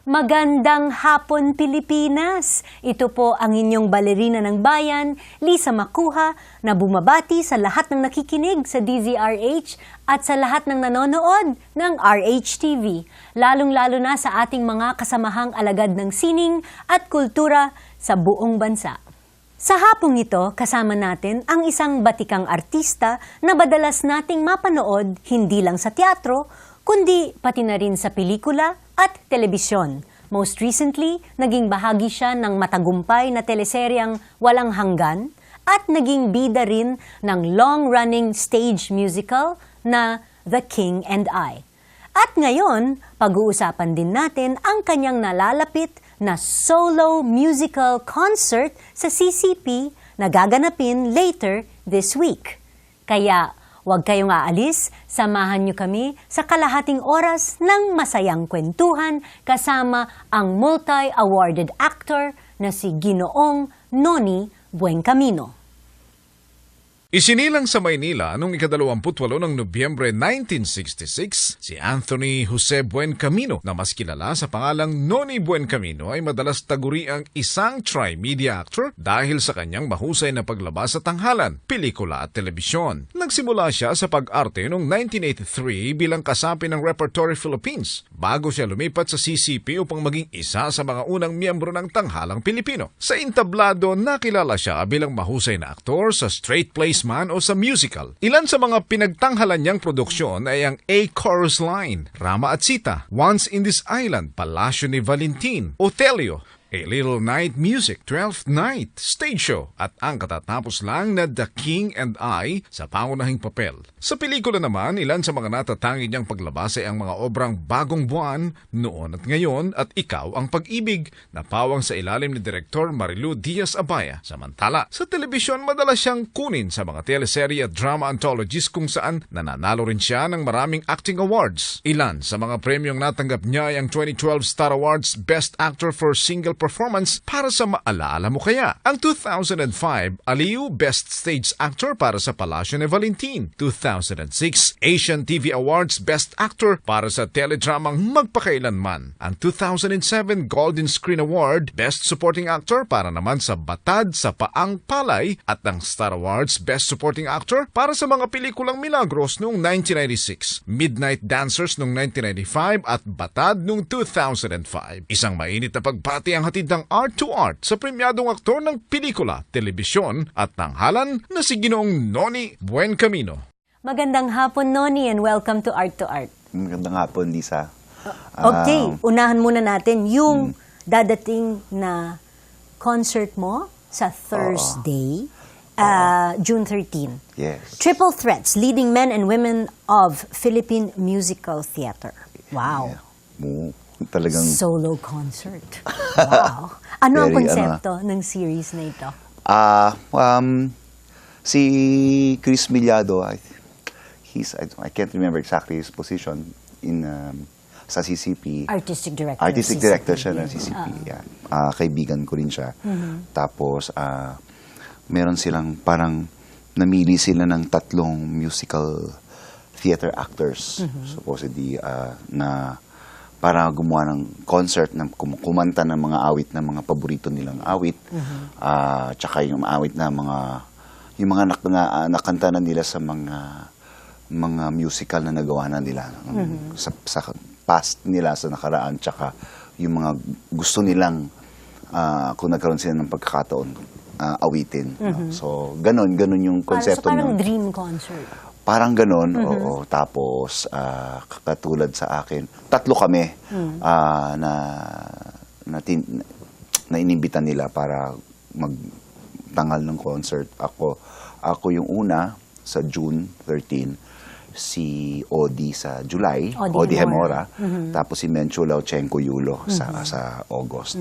Magandang hapon, Pilipinas! Ito po ang inyong balerina ng bayan, Lisa Makuha, na bumabati sa lahat ng nakikinig sa DZRH at sa lahat ng nanonood ng RHTV, lalong-lalo na sa ating mga kasamahang alagad ng sining at kultura sa buong bansa. Sa hapong ito, kasama natin ang isang batikang artista na madalas nating mapanood hindi lang sa teatro, kundi pati na rin sa pelikula at telebisyon. Most recently, naging bahagi siya ng matagumpay na teleseryang Walang Hanggan at naging bida rin ng long-running stage musical na The King and I. At ngayon, pag-uusapan din natin ang kanyang nalalapit na solo musical concert sa CCP na gaganapin later this week. Kaya, huwag kayong aalis, samahan niyo kami sa kalahating oras ng masayang kwentuhan kasama ang multi-awarded actor na si Ginoong Noni Buencamino. Isinilang sa Maynila noong ika-28 ng Nobyembre 1966, si Anthony Jose Buencamino na mas kilala sa pangalang Noni Buencamino ay madalas taguriang isang tri-media actor dahil sa kanyang mahusay na paglabas sa tanghalan, pelikula at telebisyon. Nagsimula siya sa pag-arte noong 1983 bilang kasapi ng Repertory Philippines bago siya lumipat sa CCP upang maging isa sa mga unang miyembro ng tanghalang Pilipino. Sa entablado, nakilala siya bilang mahusay na aktor sa straight plays man o sa musical. Ilan sa mga pinagtanghalan niyang produksyon ay ang A Chorus Line, Rama at Sita, Once in This Island, Palasyo ni Valentin, Otelio, A Little Night Music, 12th Night, Stage Show, at ang katatapos lang na The King and I sa pangunahing papel. Sa pelikula naman, ilan sa mga natatangi niyang paglabas ay ang mga obrang Bagong Buwan, Noon at Ngayon at Ikaw ang Pag-ibig na pawang sa ilalim ni Direktor Marilu Diaz-Abaya. Samantala, sa telebisyon madalas siyang kunin sa mga teleserye at drama anthologies kung saan nananalo rin siya ng maraming acting awards. Ilan sa mga premyong natanggap niya ay ang 2012 Star Awards Best Actor for Single Performance para sa Maalala Mo Kaya, ang 2005 Aliu Best Stage Actor para sa Palasyo ni Valentin, 2006 Asian TV Awards Best Actor para sa teledramang Magpakailanman, ang 2007 Golden Screen Award Best Supporting Actor para naman sa Batad sa Paang Palay at ang Star Awards Best Supporting Actor para sa mga pelikulang Milagros noong 1996, Midnight Dancers noong 1995 at Batad noong 2005. Isang mainit na pagbati ang hatid ng Art to Art sa premyadong aktor ng pelikula, telebisyon at tanghalan na si Ginoong Noni Buencamino. Magandang hapon, Noni, and welcome to Art to Art. Magandang hapon, Lisa. Okay, unahan muna natin yung dadating na concert mo sa Thursday, June 13. Yes. Triple Threats, Leading Men and Women of Philippine Musical Theater. Wow. Yeah. Talagang Solo concert. Wow. Ano ang Very, konsepto ng series na ito? si Chris Millado, I can't remember exactly his position in sa CCP. Artistic director. Artistic director siya ng CCP. Yeah. Kaibigan ko rin siya. Tapos meron silang parang namili sila ng 3 musical theater actors supposedly na para gumawa ng concert na kumanta ng mga awit na mga paborito nilang awit, tsaka yung awit na yung mga nakanta na nila sa mga musical na nagawa na nila sa past nila, sa nakaraan, tsaka yung mga gusto nilang kung nagkaroon sila ng pagkakataon awitin. So, ganun yung konsepto. So, parang dream concert. Parang ganon, oo. Tapos, katulad sa akin, 3 kami na inimbitan nila para magtangal ng concert. Ako yung una sa June 13, si Odi sa July, Odi Hemora, tapos si Mencho Lauchenko Yulo sa August.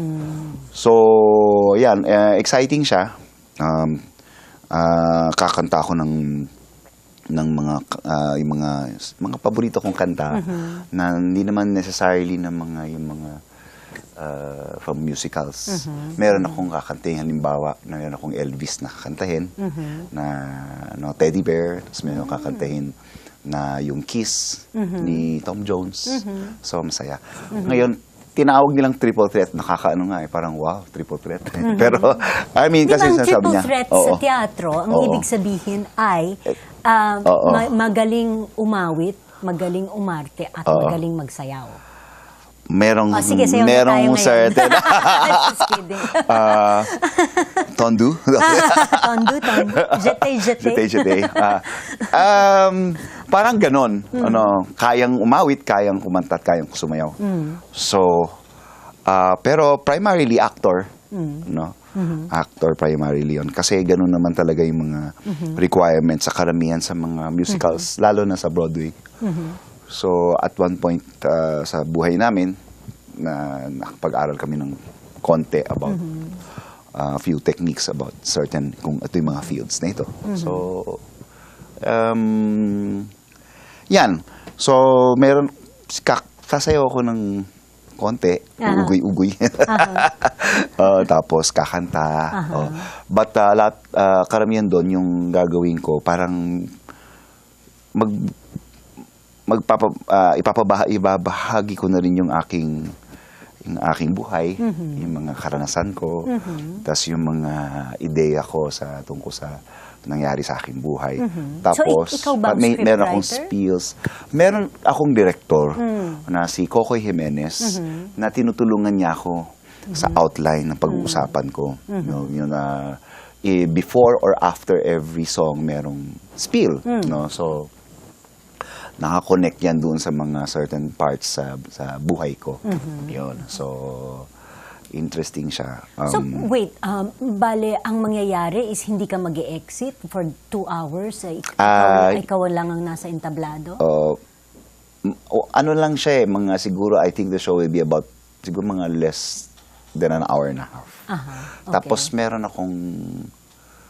So, yan, exciting siya. Kakanta ako ng yung mga paborito kong kanta na hindi naman necessarily na yung mga from musicals. Meron akong kakantahin, halimbawa, meron akong Elvis na kakantahin na Teddy Bear, tapos meron akong kakantahin na yung Kiss ni Tom Jones. So masaya. Ngayon, tinawag nilang triple threat, nakakaano nga parang wow, triple threat. Pero, I mean, Di ba kasi ang sinasabi triple niya, threat oo. sa teatro, ang Oo. ibig sabihin ay Oo. magaling umawit, magaling umarte, at magaling magsayaw. Merong, Sige, sayaw na tayo merong ngayon. certain, Just kidding. tondu. Tondu. Jete. Jete. Parang ganon. Ano, kayang umawit, kayang kumantat, kayang sumayaw. So, pero primarily actor. No? Actor primarily yun. Kasi ganon naman talaga yung mga requirements sa karamihan sa mga musicals, lalo na sa Broadway. So, at one point sa buhay namin, na nakapag-aral kami ng konti about a few techniques about certain, kung ito yung mga fields na ito. So, yan. So, meron, kasayaw ako ng konti, ugoy-ugoy. Tapos kakanta. But karamihan doon, yung gagawin ko, parang ibabahagi ko na rin yung aking buhay, yung mga karanasan ko, tas yung mga ideya ko tungkol sa nangyari sa aking buhay. Tapos, So, ikaw ba ang meron akong scriptwriter? spills. Meron akong director na si Cocoy Jimenez na tinutulungan niya ako sa outline ng pag-uusapan ko. Yun na before or after every song, merong spiel. No? So, nakakonect yan doon sa mga certain parts sa buhay ko. Yun. So, interesting siya. So, wait, bale, ang mangyayari is hindi ka mag-exit for 2 hours? Ikaw lang ang nasa entablado? Ano lang siya siguro, I think the show will be about, siguro mga less than an hour and a half. Okay. Tapos meron akong,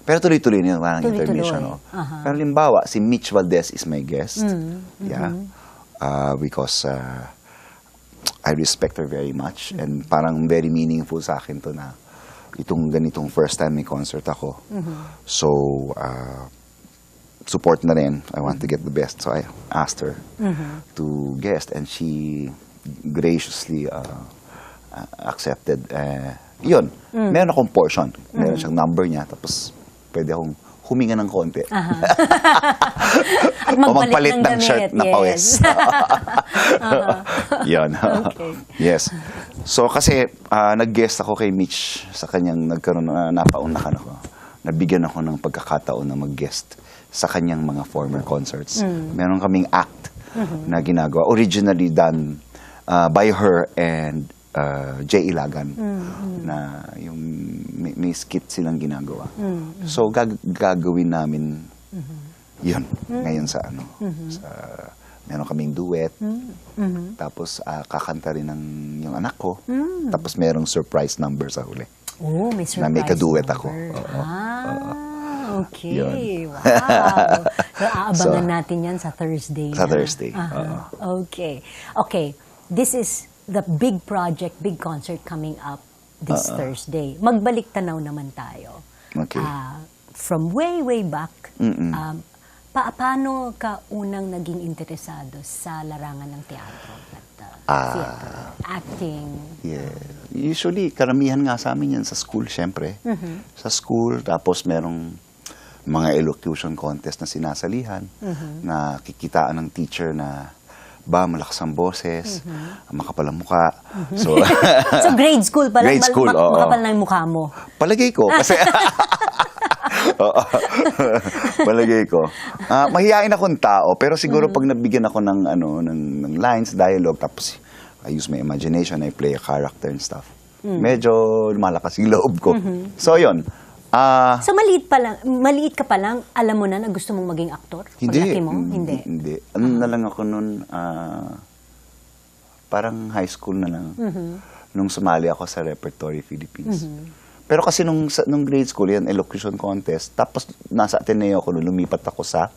pero tuloy-tuloy na yun, parang Tuloy-tuloy. intermission. No? Pero limbawa, si Mitch Valdez is my guest. Yeah. Because I respect her very much and parang very meaningful sa akin to na itong ganitong first time may concert ako. So, support na rin. I want to get the best. So I asked her to guest and she graciously accepted. Yun, meron akong portion. Meron siyang number niya. Tapos, pwede akong huminga ng konti. At O magpalit ng shirt na pawis. Yun. Okay. Yes. So, kasi nag-guest ako kay Mitch sa kanyang napaunakan ako. Nabigyan ako ng pagkakataon na mag-guest sa kanyang mga former concerts. Meron kaming act na ginagawa. Originally done by her and Jay Ilagan na yung may skit silang ginagawa. So gagawin namin yun ngayon sa meron kaming duet. Tapos kakanta rin ng yung anak ko. Tapos merong surprise number sa huli. Oh, may surprise Na may kaduet number. ako. Oo. Okay. Yun. Wow. So, aabangan natin yan sa Thursday. Sa na. Thursday. Okay. Okay. This is the big project, big concert coming up this Thursday. Magbalik tanaw naman tayo. Okay. From way back, paano ka unang naging interesado sa larangan ng teatro at theater, acting? Yeah. Usually, karamihan nga sa amin yan sa school, syempre. Sa school, tapos merong mga elocution contest na sinasalihan, na kikitaan ng teacher na malakas ang boses, makapal ang mukha. So, So grade school pa lang, Grade school, oo. makapal na yung mukha mo. palagay ko, kasi Oo. Palagay ko. Mahihain akong tao, pero siguro pag nabigyan ako ng ng lines, dialogue, tapos I use my imagination, I play a character and stuff. Medyo lumalakas yung loob ko. So yun. So maliit ka pa lang, alam mo na gusto mong maging aktor? Paglaki mo? Hindi. Ano na lang ako nun, parang high school na lang. Nung sumali ako sa Repertory Philippines. Pero kasi nung grade school, yan, elocution contest. Tapos nasa Ateneo ako, lumipat ako sa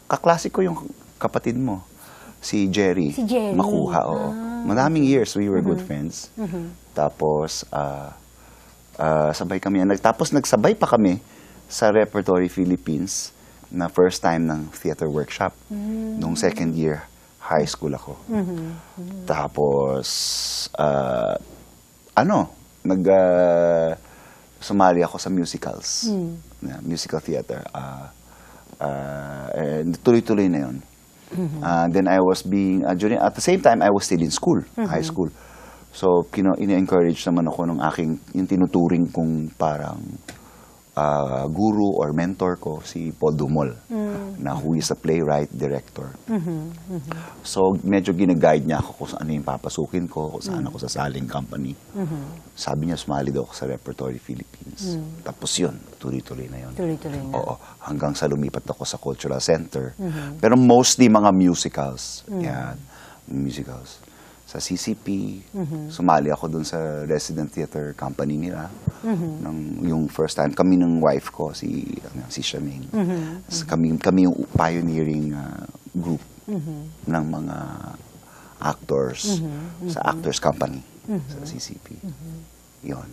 kaklase ko yung kapatid mo. Si Jerry. Si Jerry. Makuha, oo. Madaming years, we were good friends. Tapos, sabay kami. Tapos nagsabay pa kami sa Repertory Philippines na first time ng theater workshop. Nung second year, High school ako. Tapos, sumali ako sa musicals. Musical theater. And tuloy-tuloy na yun. Then I was at the same time, I was still in school, high school. So, ini-encourage naman ako ng yung tinuturing kong parang guru or mentor ko, si Paul Dumol, na who is a playwright, director. So, medyo gina-guide niya ako kung saan yung papasukin ko, kung saan ako sasaling company. Sabi niya, sumali daw ako sa Repertory Philippines. Tapos yun, tuloy-tuloy na yun. Tuloy-tuloy na. Oo, hanggang sa lumipat ako sa Cultural Center. Pero mostly mga musicals. Yan, musicals. Sa CCP, sumali ako dun sa resident theater company nila. Yung first time, kami ng wife ko, si Shaming. Kami yung pioneering group ng mga actors sa Actors Company sa CCP. Yun.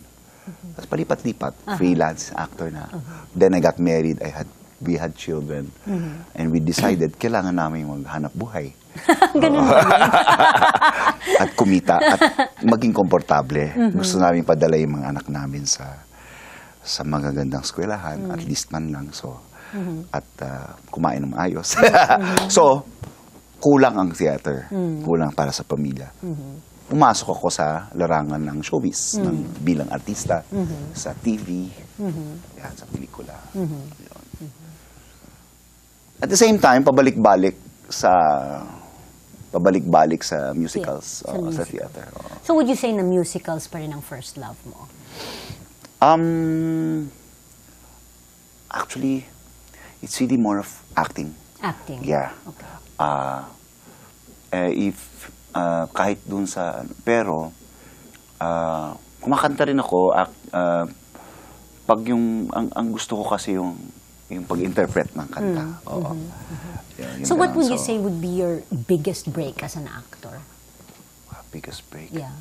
Tapos palipat-lipat, freelance actor na. Then I got married, we had children, and we decided kailangan namin maghanap buhay. Ganun At kumita at maging komportable. Gusto namin padala yung mga anak namin sa magagandang eskwelahan, at least man lang. So, at kumain ng maayos. So, kulang ang theater. Kulang para sa pamilya. Pumasok ako sa larangan ng showbiz, bilang artista, sa TV, yan, sa pelikula. Yun. At the same time, pabalik-balik sa musicals, sa theater. So would you say na musicals pa rin ang first love mo? Actually, it's really more of acting. Acting? Yeah. Okay. Kahit dun sa, pero, kumakanta rin ako, pag ang gusto ko kasi yung pag-interpret ng kanta. Oo. Yun So what ganun. would you say would be your biggest break as an actor? Biggest break? Yeah.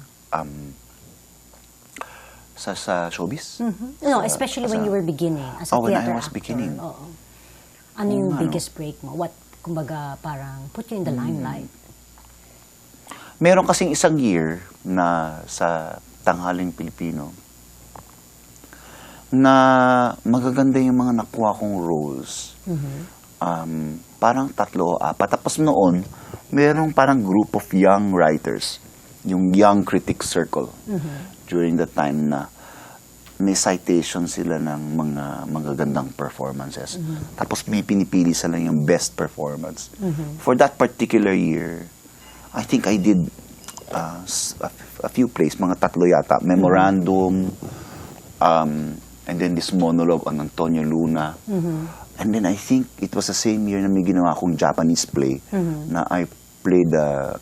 Sa showbiz? No, especially when you were beginning as a when theater I was actor. beginning. Oo. Ano yung biggest break mo? What, kumbaga, parang put you in the limelight? Meron kasing isang year na sa Tanghaling Pilipino na magaganda yung mga nakuha kong roles. Parang 3 o 4. Tapos noon, merong parang group of young writers, yung Young Critics Circle, during the time na may citation sila ng mga magagandang performances. Tapos may pinipili sila yung best performance. For that particular year, I think I did a few plays, mga 3 yata. Memorandum, and then this monologue on Antonio Luna. And then I think it was the same year na may ginawa akong Japanese play na I played a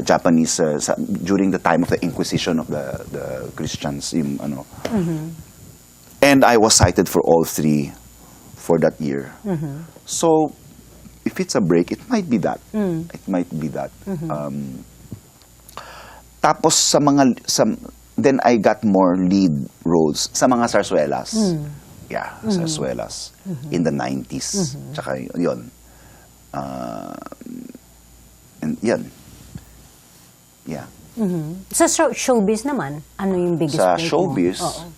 Japanese during the time of the Inquisition of the Christians. And I was cited for all 3 for that year. So, if it's a break, it might be that. It might be that. Tapos then I got more lead roles sa mga sarsuelas. Yeah, sarsuelas. In the 90s. Tsaka yun. And yan. Yeah. Sa showbiz naman, ano yung biggest Sa break showbiz, mo? Oo.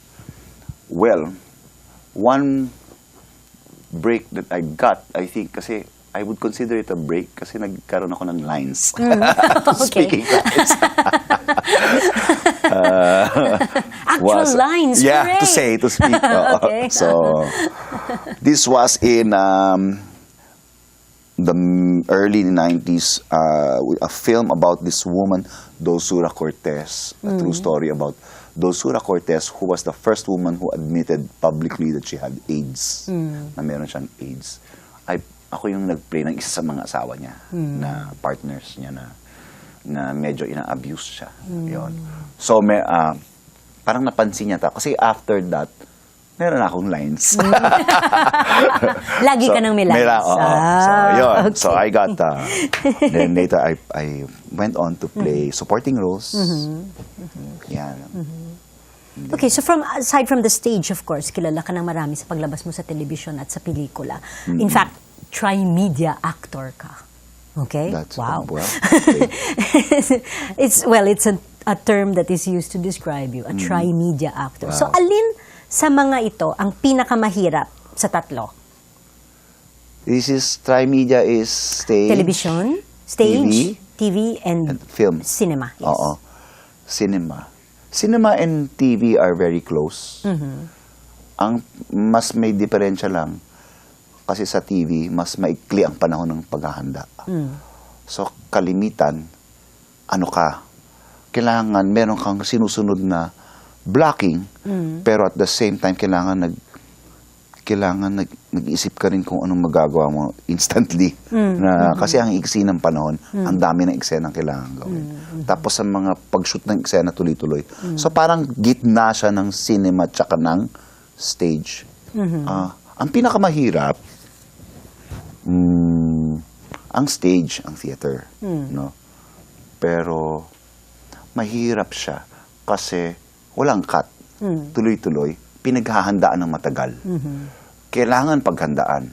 well, one break that I got, I think, kasi I would consider it a break kasi nagkaroon ako ng lines. Speaking lines. Actual lines, Yeah, hooray! to speak. Okay. So, this was in the early 90s, a film about this woman, Dulcura Cortez, a true story about Dulcura Cortez, who was the first woman who admitted publicly that she had AIDS, na meron siyang AIDS. Ako yung nag-play ng isa sa mga asawa niya, na partners niya na medyo ina-abuse siya. Yun. So, parang napansin niya ta. Kasi after that, meron akong lines. Lagi ka nang may lines. So, yun. Okay. So, I got, then later, I went on to play supporting roles. Yan. Okay, so aside from the stage, of course, kilala ka ng marami sa paglabas mo sa television at sa pelikula. In fact, tri-media actor ka. Okay? That's wow. well, okay. It's a term that is used to describe you, a tri-media actor. So Wow. alin sa mga ito ang pinakamahirap sa tatlo? This is Trimedia is stage, Television, stage, TV, and and film. cinema. Yes. Oo. Cinema. Cinema and TV are very close. Ang mas may diferensya lang, kasi sa TV, mas maikli ang panahon ng paghahanda. So, kalimitan, ano ka, kailangan meron kang sinusunod na blocking, pero at the same time, kailangan nag-iisip ka rin kung anong magagawa mo instantly. Kasi ang iksi ng panahon, ang dami ng eksena kailangan gawin. Tapos sa mga pag-shoot ng eksena tuloy-tuloy. So parang gitna siya ng cinema tsaka ng stage. Ang pinakamahirap, ang stage, ang theater. No? Pero mahirap siya kasi walang cut. Tuloy-tuloy, pinaghahandaan ng matagal. Kailangan paghandaan.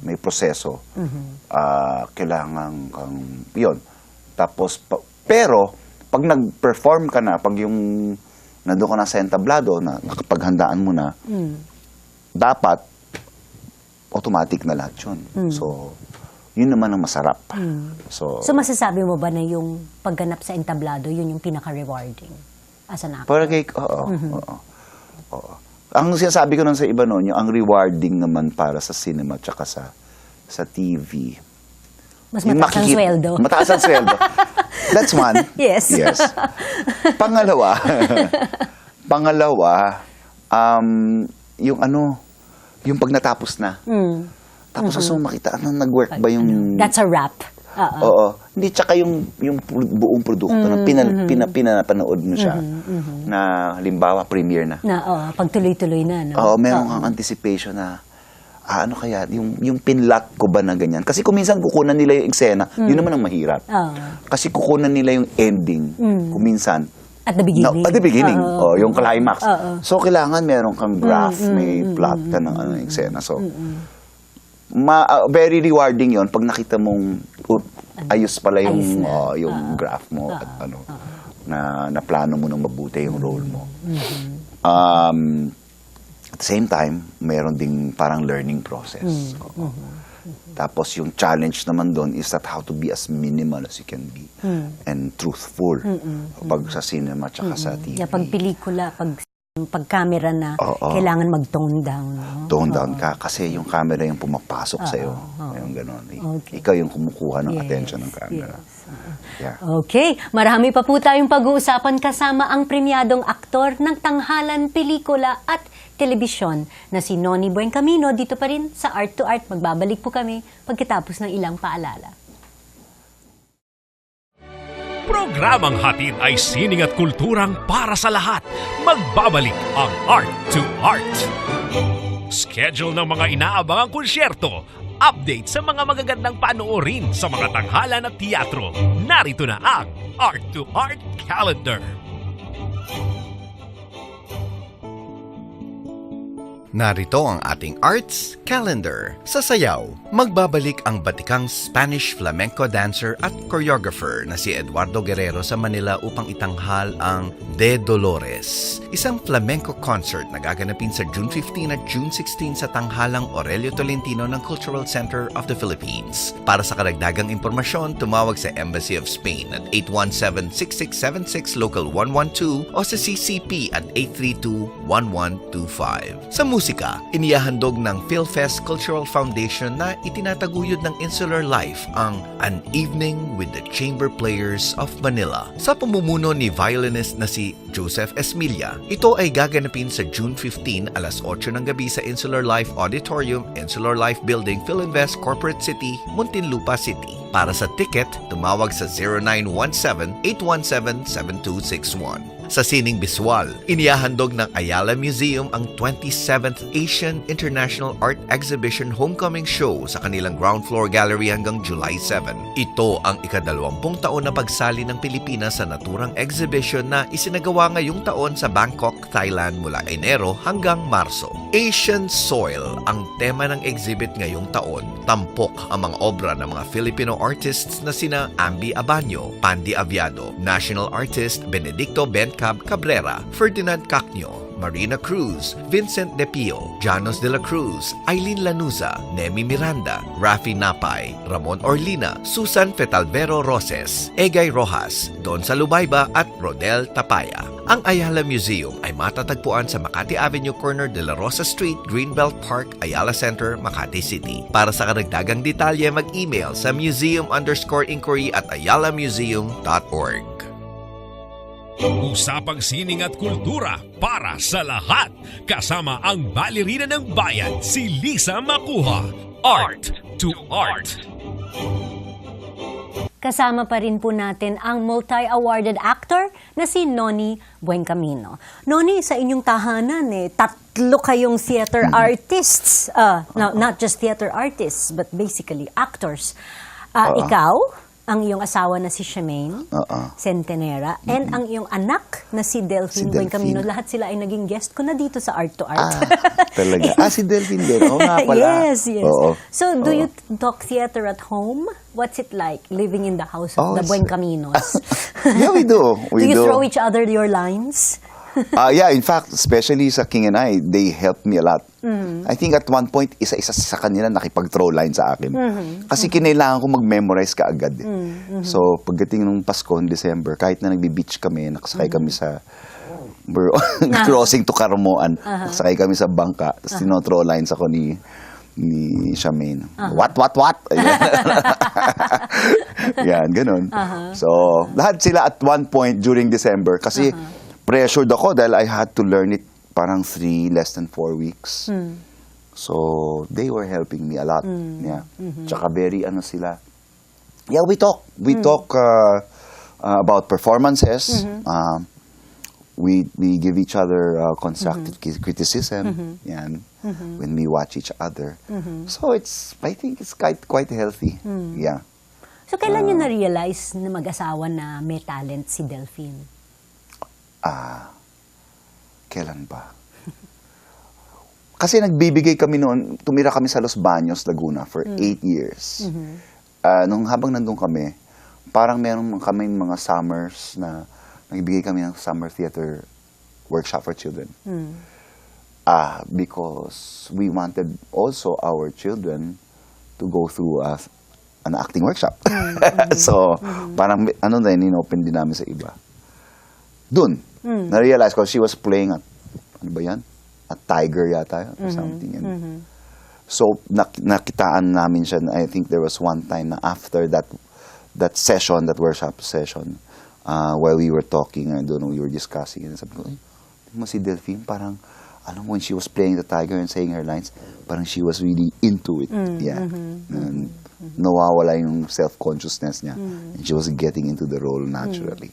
May proseso. Kailangan kang, yun. Tapos, pero, pag nag-perform ka na, pag yung nandun ka na sa entablado, na nakapaghandaan mo na, dapat, automatic na lahat yun. So, yun naman ang masarap. So masasabi mo ba na yung pagganap sa entablado, yun yung pinaka-rewarding as an actor? Oo. Ang sinasabi ko nun sa iba noon, yung ang rewarding naman para sa cinema tsaka sa TV. Mas mataas ang sweldo. Mataas ang sweldo. That's one. Yes. Pangalawa, yung pag natapos na. Tapos gusto mo makita, nag-work ba yung... That's a wrap. Oo. Hindi, tsaka yung buong produkto na pinapanood mo siya na halimbawa premiere na. Pag tuloy-tuloy na. No? Oo, meron kang anticipation na ano kaya, yung pinlock ko ba na ganyan? Kasi kung minsan kukunan nila yung eksena, yun naman ang mahirap. Kasi kukunan nila yung ending, kung minsan. At the beginning. At the beginning, yung climax. So, kailangan meron kang graph, may plot ka ng eksena. So, very rewarding yon pag nakita mong ayos pala yung graph mo at na plano mo nang mabuti yung role mo. At the same time, mayroon ding parang learning process. Tapos yung challenge naman doon is that how to be as minimal as you can be and truthful pag sa cinema tsaka sa TV. Pag pelikula, pag camera na, kailangan mag-tone down. No? Tone down ka kasi yung camera yung pumapasok sa'yo. Yung gano'n. Okay. Ikaw yung kumukuha ng attention ng camera. Yeah. Okay. Marami pa po tayong pag-uusapan kasama ang premiadong aktor ng tanghalan, pelikula at telebisyon na si Nonny Buencamino dito pa rin sa Art to Art. Magbabalik po kami pagkatapos ng ilang paalala. Programang hatid ay sining at kulturang para sa lahat. Magbabalik ang Art to Art. Schedule ng mga inaabangang konsyerto, update sa mga magagandang panoorin sa mga tanghalan at teatro. Narito na ang Art to Art Calendar. Narito ang ating arts calendar. Sa sayaw, magbabalik ang batikang Spanish flamenco dancer at choreographer na si Eduardo Guerrero sa Manila upang itanghal ang De Dolores, isang flamenco concert na gaganapin sa June 15 at June 16 sa tanghalang Aurelio Tolentino ng Cultural Center of the Philippines. Para sa karagdagang impormasyon, tumawag sa Embassy of Spain at 817-6676 Local 112 o sa CCP at 832-1125. Sa musika, inihahandog ng PhilFest Cultural Foundation na itinataguyod ng Insular Life ang An Evening with the Chamber Players of Manila. Sa pamumuno ni violinist na si Joseph Esmilla, ito ay gaganapin sa June 15 alas 8 ng gabi sa Insular Life Auditorium, Insular Life Building, Philinvest, Corporate City, Muntinlupa City. Para sa ticket, tumawag sa 0917-817-7261. Sa sining biswal, inihahandog ng Ayala Museum ang 27th Asian International Art Exhibition Homecoming Show sa kanilang ground floor gallery hanggang July 7. Ito ang ika-20 taon na pagsali ng Pilipinas sa naturang exhibition na isinagawa ngayong taon sa Bangkok, Thailand mula Enero hanggang Marso. Asian Soil ang tema ng exhibit ngayong taon. Tampok ang mga obra ng mga Filipino artists na sina Ambi Abanyo, Pandi Aviado, national artist Benedicto Bencab Cabrera, Ferdinand Cacnio, Marina Cruz, Vincent De Pio, Janos de la Cruz, Aileen Lanuza, Nemi Miranda, Rafi Napay, Ramon Orlina, Susan Fetalvero Roses, Egay Rojas, Don Salubayba at Rodel Tapaya. Ang Ayala Museum ay matatagpuan sa Makati Avenue corner de la Rosa Street, Greenbelt Park, Ayala Center, Makati City. Para sa karagdagang detalye, mag-email sa museum_inquiry@ayalamuseum.org. Usapang sining at kultura para sa lahat. Kasama ang balerina ng bayan, si Lisa Makuha. Art to Art. Kasama pa rin po natin ang multi-awarded actor na si Noni Buencamino. Noni, sa inyong tahanan, tatlo kayong theater artists. No, not just theater artists, but basically actors. Ikaw, ang iyong asawa na si Shemaine Centenera, and ang iyong anak na si Delphine Buencamino. Lahat sila ay naging guest ko na dito sa Art to Art. Talaga. Si Delphine din. Oo nga pala. Yes. Oo. So, do you talk theater at home? What's it like living in the house of the Buencaminos? Yeah, we do. Do you throw each other your lines? Yeah, in fact, especially sa King and I, they helped me a lot. I think at one point, isa-isa sa kanila nakipag-throw line sa akin. Kasi kinailangan ko mag-memorize kaagad. So, pagdating ng Pasko, in December, kahit na nagbi-beach kami, nakasakay kami sa crossing to Karamoan, nakasakay kami sa bangka, tapos tino-throw lines ako ni Shemaine. What? Ayan. Yan, ganun. So, lahat sila at one point during December, kasi pressured ako dahil I had to learn it parang less than 4 weeks. So, they were helping me a lot. Yeah. Tsaka very sila. Yeah, we talk. We talk about performances. We give each other constructive criticism. Yan. When we watch each other. So, I think it's quite healthy. Yeah. So, kailan nyo na-realize na mag-asawa na may talent si Delphine? Kailan ba? Kasi nagbibigay kami noon, tumira kami sa Los Baños, Laguna for 8 years. Nung habang nandun kami, parang meron kami mga summers na nagbibigay kami ng summer theater workshop for children. Because we wanted also our children to go through an acting workshop. So, parang in-open din namin sa iba. Dun, na-realize ko, she was playing a tiger yata or something. And so, nakitaan namin siya. I think there was one time na after that session, that workshop session, while we were talking, I don't know, we were discussing, and sabi ko, mo si Delphine, parang, when she was playing the tiger and saying her lines, parang she was really into it. Yeah. And nawawala yung self-consciousness niya. And she was getting into the role naturally.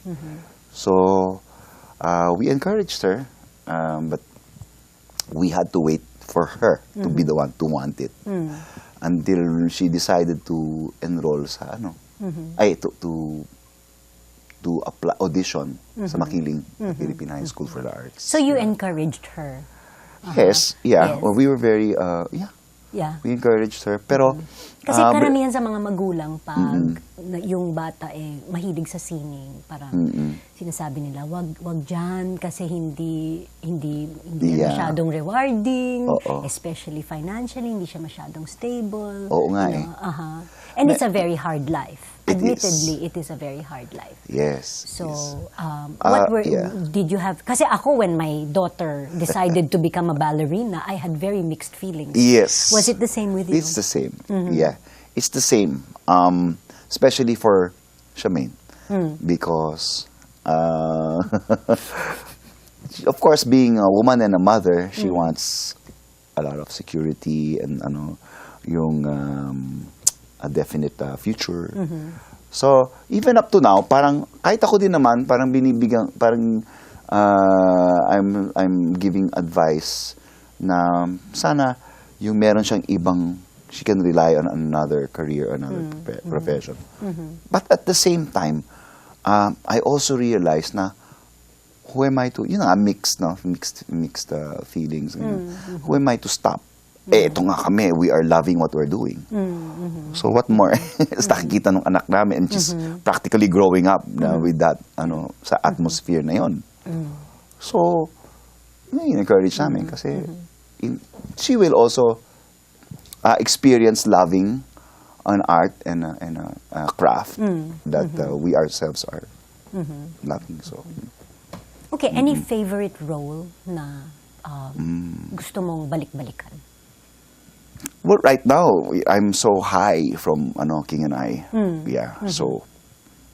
So, we encouraged her, but we had to wait for her to be the one to want it until she decided to enroll sa to apply audition sa Makiling Philippine High School for the Arts. So you encouraged her? Yes, yeah. Yes. Well, we were very Yeah. we encouraged her, pero Kasi karamihan sa mga magulang pag yung bata mahilig sa singing, parang sinasabi nila, wag diyan kasi hindi masyadong rewarding, especially financially, hindi siya masyadong stable. Oo nga And it's a very hard life. It Admittedly, it is a very hard life. Yes. So, yes. Did you have, kasi ako when my daughter decided to become a ballerina, I had very mixed feelings. Yes. Was it the same with you? It's the same. Yeah. It's the same. Especially for Shemaine. Because, of course, being a woman and a mother, she wants a lot of security and a definite future. So, even up to now, parang kahit ako din naman, parang binibigyan, parang I'm giving advice na sana yung meron siyang ibang, she can rely on another career, another profession. But at the same time, I also realized na who am I to, mixed, no? Mixed feelings. Who am I to stop? Ito nga kami, we are loving what we're doing. So what more? Nakikita ng anak namin, and just practically growing up with that, sa atmosphere na yon. So, encourage namin kasi she will also experience loving an art and a craft that we ourselves are loving. So, Okay, any favorite role na gusto mong balik-balikan? well, right now, I'm so high from King and I. Yeah, so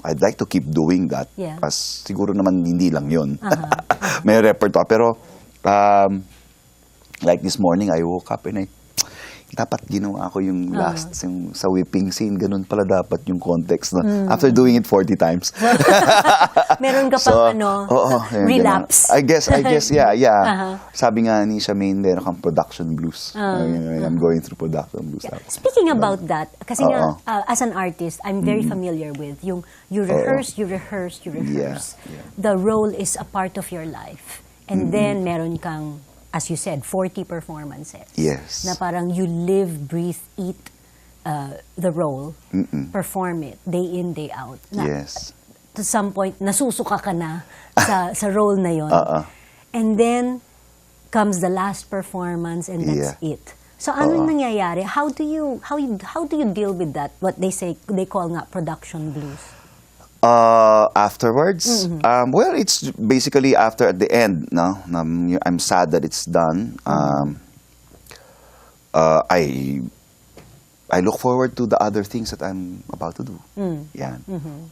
I'd like to keep doing that. Yeah. Pas siguro naman hindi lang yun. May repertoire. Pero, like this morning, I woke up and dapat ginawa ko yung last, yung sa whipping scene, ganun pala dapat yung context. No? After doing it 40 times. Meron ka pang relapse. I guess, yeah. Sabi nga ni Charmaine, meron kang production blues. I'm going through production blues. Yeah. Speaking about that, kasi nga, as an artist, I'm very familiar with yung you rehearse. Yeah. The role is a part of your life. And then, meron kang, as you said, 40 performances. Yes. Na parang you live, breathe, eat the role, perform it, day in, day out. Na, Yes. To some point, nasusuka ka na sa role na yon. And then, comes the last performance and that's it. So, anong nangyayari? How do you deal with that? What they call nga production blues. Afterwards, well, it's basically after at the end. No, I'm sad that it's done. I look forward to the other things that I'm about to do. Yeah,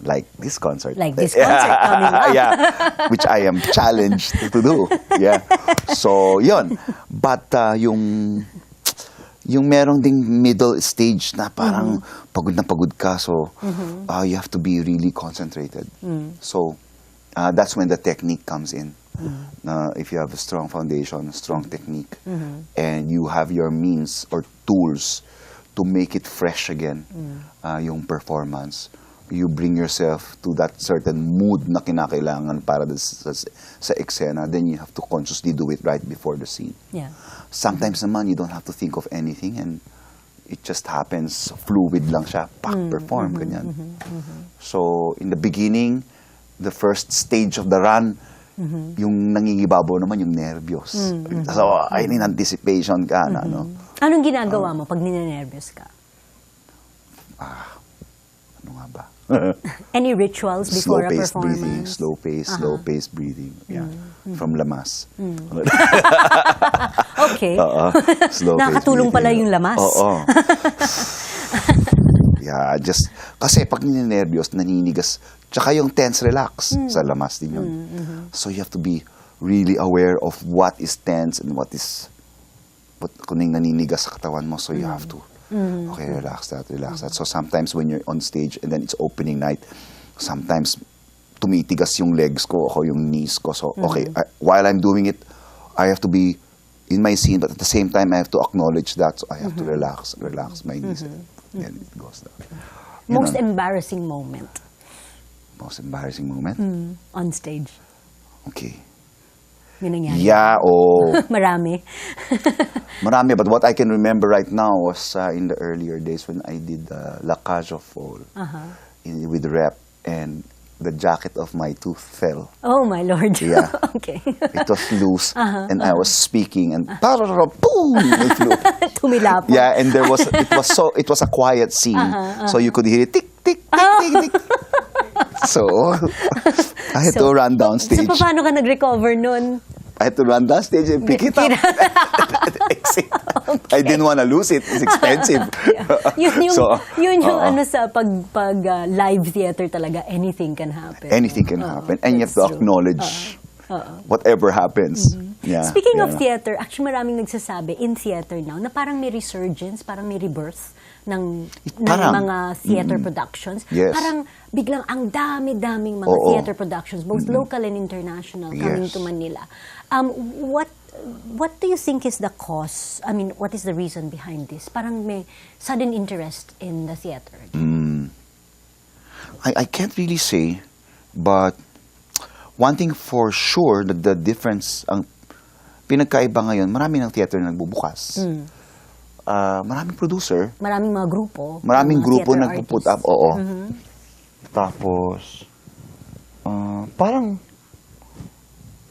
like this concert. Like this concert coming up. Yeah, which I am challenged to do. Yeah, so yon. But yung merong ding middle stage na parang pagod na pagod ka, so you have to be really concentrated. So that's when the technique comes in. If you have a strong foundation, a strong technique, and you have your means or tools to make it fresh again, yung performance, you bring yourself to that certain mood na kinakailangan para sa eksena, then you have to consciously do it right before the scene. Yeah. Sometimes naman, you don't have to think of anything and it just happens, fluid lang siya, perform, ganyan. So, in the beginning, the first stage of the run, yung nangingibabaw naman, yung nervyos. So, in anticipation ka na, no? Anong ginagawa mo pag ninenervyos ka? Ano nga ba? Any rituals before a performance? Slow-paced breathing. Yeah. From Lamas. Okay. Slow-paced Nakatulong pala yung Lamas. Oo. Yeah, just, kasi pag ninenervyos, naninigas, tsaka yung tense relax, sa Lamas din yun. So you have to be really aware of what is tense and what kung naninigas sa katawan mo, so you have to, okay, relax that. So sometimes when you're on stage and then it's opening night, sometimes tumitigas yung legs ko o yung knees ko. So, okay, while I'm doing it, I have to be in my scene, but at the same time, I have to acknowledge that. So I have to relax my knees. Then it goes down. Most embarrassing moment Most embarrassing moment? on stage? Okay. May nangyari? Yeah, Marami. marami. But what I can remember right now was in the earlier days when I did La Cage aux Folles with Rep, and the jacket of my tooth fell. Oh, my Lord. Yeah. Okay. It was loose, and I was speaking, and boom, it flew. Tumilapon. Yeah, and it was a quiet scene, so you could hear it tick, tick, tick, tick, tick. So, I had to run downstage. So, paano ka nag-recover nun? I had to run downstage and pick it up. Exit. I didn't want to lose it. It's expensive. Yun yung, So, sa pag live theater talaga, anything can happen. anything can happen. And you have to acknowledge whatever happens. Yeah, Speaking of yeah. theater, actually maraming nagsasabi in theater now na parang may resurgence, parang may rebirth ng Parang, mga theater productions. Yes. Parang biglang ang dami-daming mga theater productions, both local and international, coming Yes. to Manila. What do you think is the cause? I mean, what is the reason behind this? Parang may sudden interest in the theater. I can't really say, but one thing for sure, the difference, ang pinagkaiba ngayon, marami ng theater na nagbubukas. Maraming producer, Maraming mga grupo. maraming mga grupo theater nagpo-put artists. up, oo. Tapos, parang,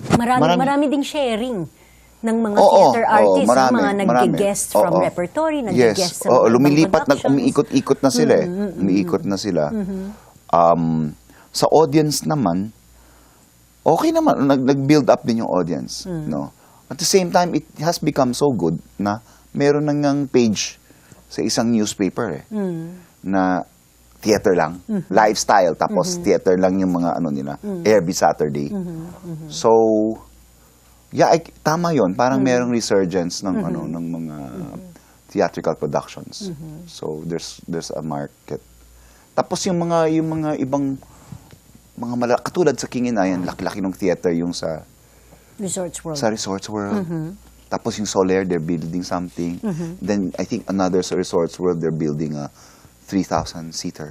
Marami ding sharing ng mga oo, theater artists, marami, mga marami. nag-guest from Oo. repertory, nag-guest Yes, sa mga ibang lumilipat, productions. umiikot-ikot na sila eh. Umiikot na sila. Sa audience naman, okay naman, nag-build up din yung audience. No? At the same time, it has become so good na meron nang page sa isang newspaper eh, na theater lang, lifestyle, tapos theater lang yung mga ano nila, every Saturday. So, yeah, tama yon. Parang merong resurgence ng ano ng mga theatrical productions. So there's a market. Tapos yung mga ibang mga katulad sa Kinginayan, laki-laki ng theater yung sa Resorts World. Resorts World. Tapos yung Soler, they're building something. Then I think another sa Resorts World, they're building a 3,000 seater.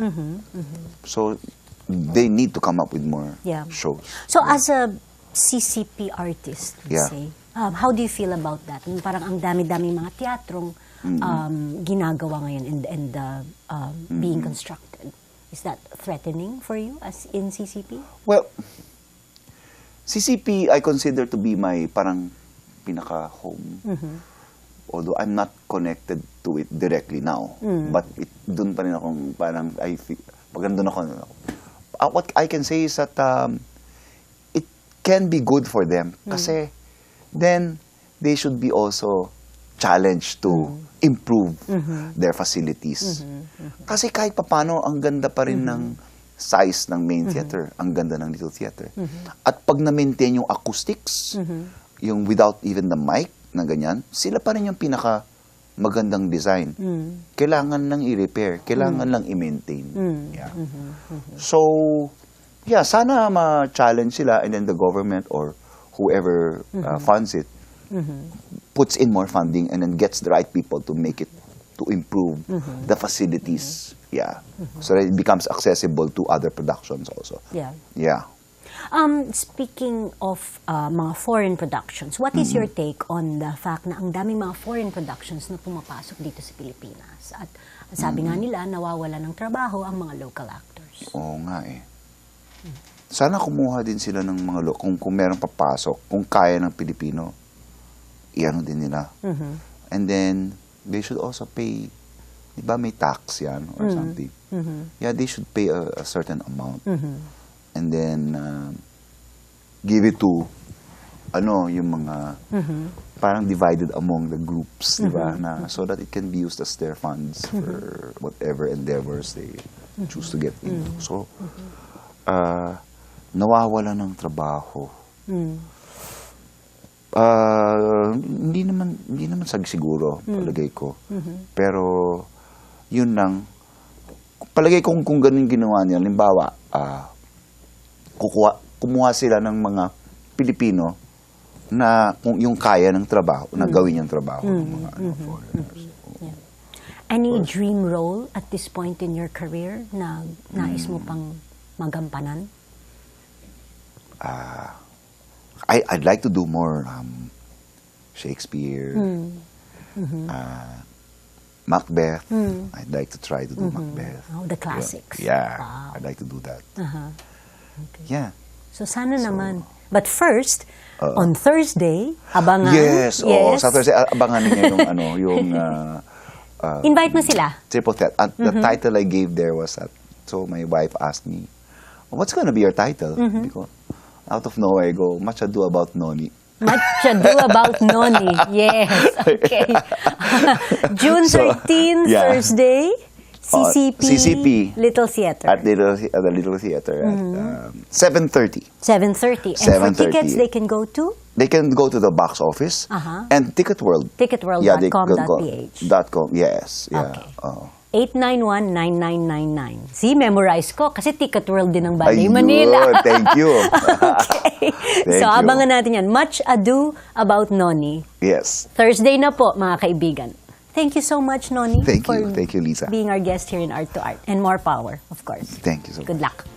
So they need to come up with more Yeah. shows. So as a CCP artist, let's Yeah. say, how do you feel about that? Parang ang dami-dami mga teatrong ginagawa ngayon and being constructed. Is that threatening for you as in CCP? Well, CCP I consider to be my parang pinaka-home. Although I'm not connected to it directly now. But dun pa rin akong parang, pag nandun ako. What I can say is that it can be good for them. Kasi then they should be also challenged to improve their facilities. Kasi kahit papano, ang ganda pa rin ng size ng main theater. Ang ganda ng little theater. At pag na-maintain yung acoustics, yung without even the mic, na ganyan, sila pa rin yung pinaka magandang design. Kailangan lang i-repair, kailangan lang i-maintain. Yeah. So, yeah, sana ma-challenge sila and then the government or whoever funds it puts in more funding and then gets the right people to make it, to improve the facilities. Yeah. So that it becomes accessible to other productions also. Yeah. Yeah. Speaking of mga foreign productions, what is your take on the fact na ang dami mga foreign productions na pumapasok dito sa Pilipinas? At sabi nga nila, nawawala ng trabaho ang mga local actors. Oo nga eh. Sana kumuha din sila ng mga kung meron papasok, kung kaya ng Pilipino, iano din nila. And then, they should also pay, di ba may tax yan or something? Yeah, they should pay a certain amount. And then, give it to, yung mga, parang divided among the groups, di ba? So that it can be used as their funds for whatever endeavors they choose to get into. So, nawawala ng trabaho. Hindi naman siguro, palagay ko. Pero, yun lang, palagay kong kung ganun ginawa niya, halimbawa, kumuha sila ng mga Pilipino na kung yung kaya ng trabaho, na gawin yung trabaho ng mga foreigners. Any dream role at this point in your career na nais mo pang magampanan? I'd like to do more Shakespeare, Macbeth. I'd like to try to do Macbeth. Oh, the classics. Yeah, Wow. I'd like to do that. Okay. Yeah. So sana naman. But first, on Thursday, abangan. Yes, oo. Sa Thursday, abangan niya yung Invite mo sila. Triple Threat. The title I gave there was that. So my wife asked me, what's gonna be your title? Because out of nowhere, I go, Much Ado About Noni. Much Ado About Noni. Yes, okay. June 13, yeah. Thursday, CCP, Little Theater. At the Little Theater at 7:30. 7:30. And for 7:30. tickets, they can go to They can go to the box office and Ticket World. ticketworld.com.ph. .com, yes. Yeah. Okay. 891-9999. See, memorize ko kasi Ticket World din ng Balay Ayun, Manila. Thank you. Okay. So, Thank you. abangan natin yan. Much Ado About Noni. Yes. Thursday na po, mga kaibigan. Thank you so much, Noni. Thank for you. Thank you, Lisa. being our guest here in Art to Art. And more power, of course. Thank you so much. Good luck.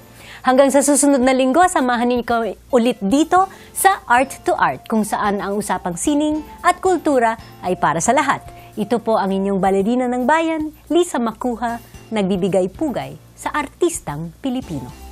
Hanggang sa susunod na linggo, samahan niyo kami ulit dito sa Art to Art, kung saan ang usapang sining at kultura ay para sa lahat. Ito po ang inyong balerina ng bayan, Lisa Macuja, nagbibigay pugay sa artistang Pilipino.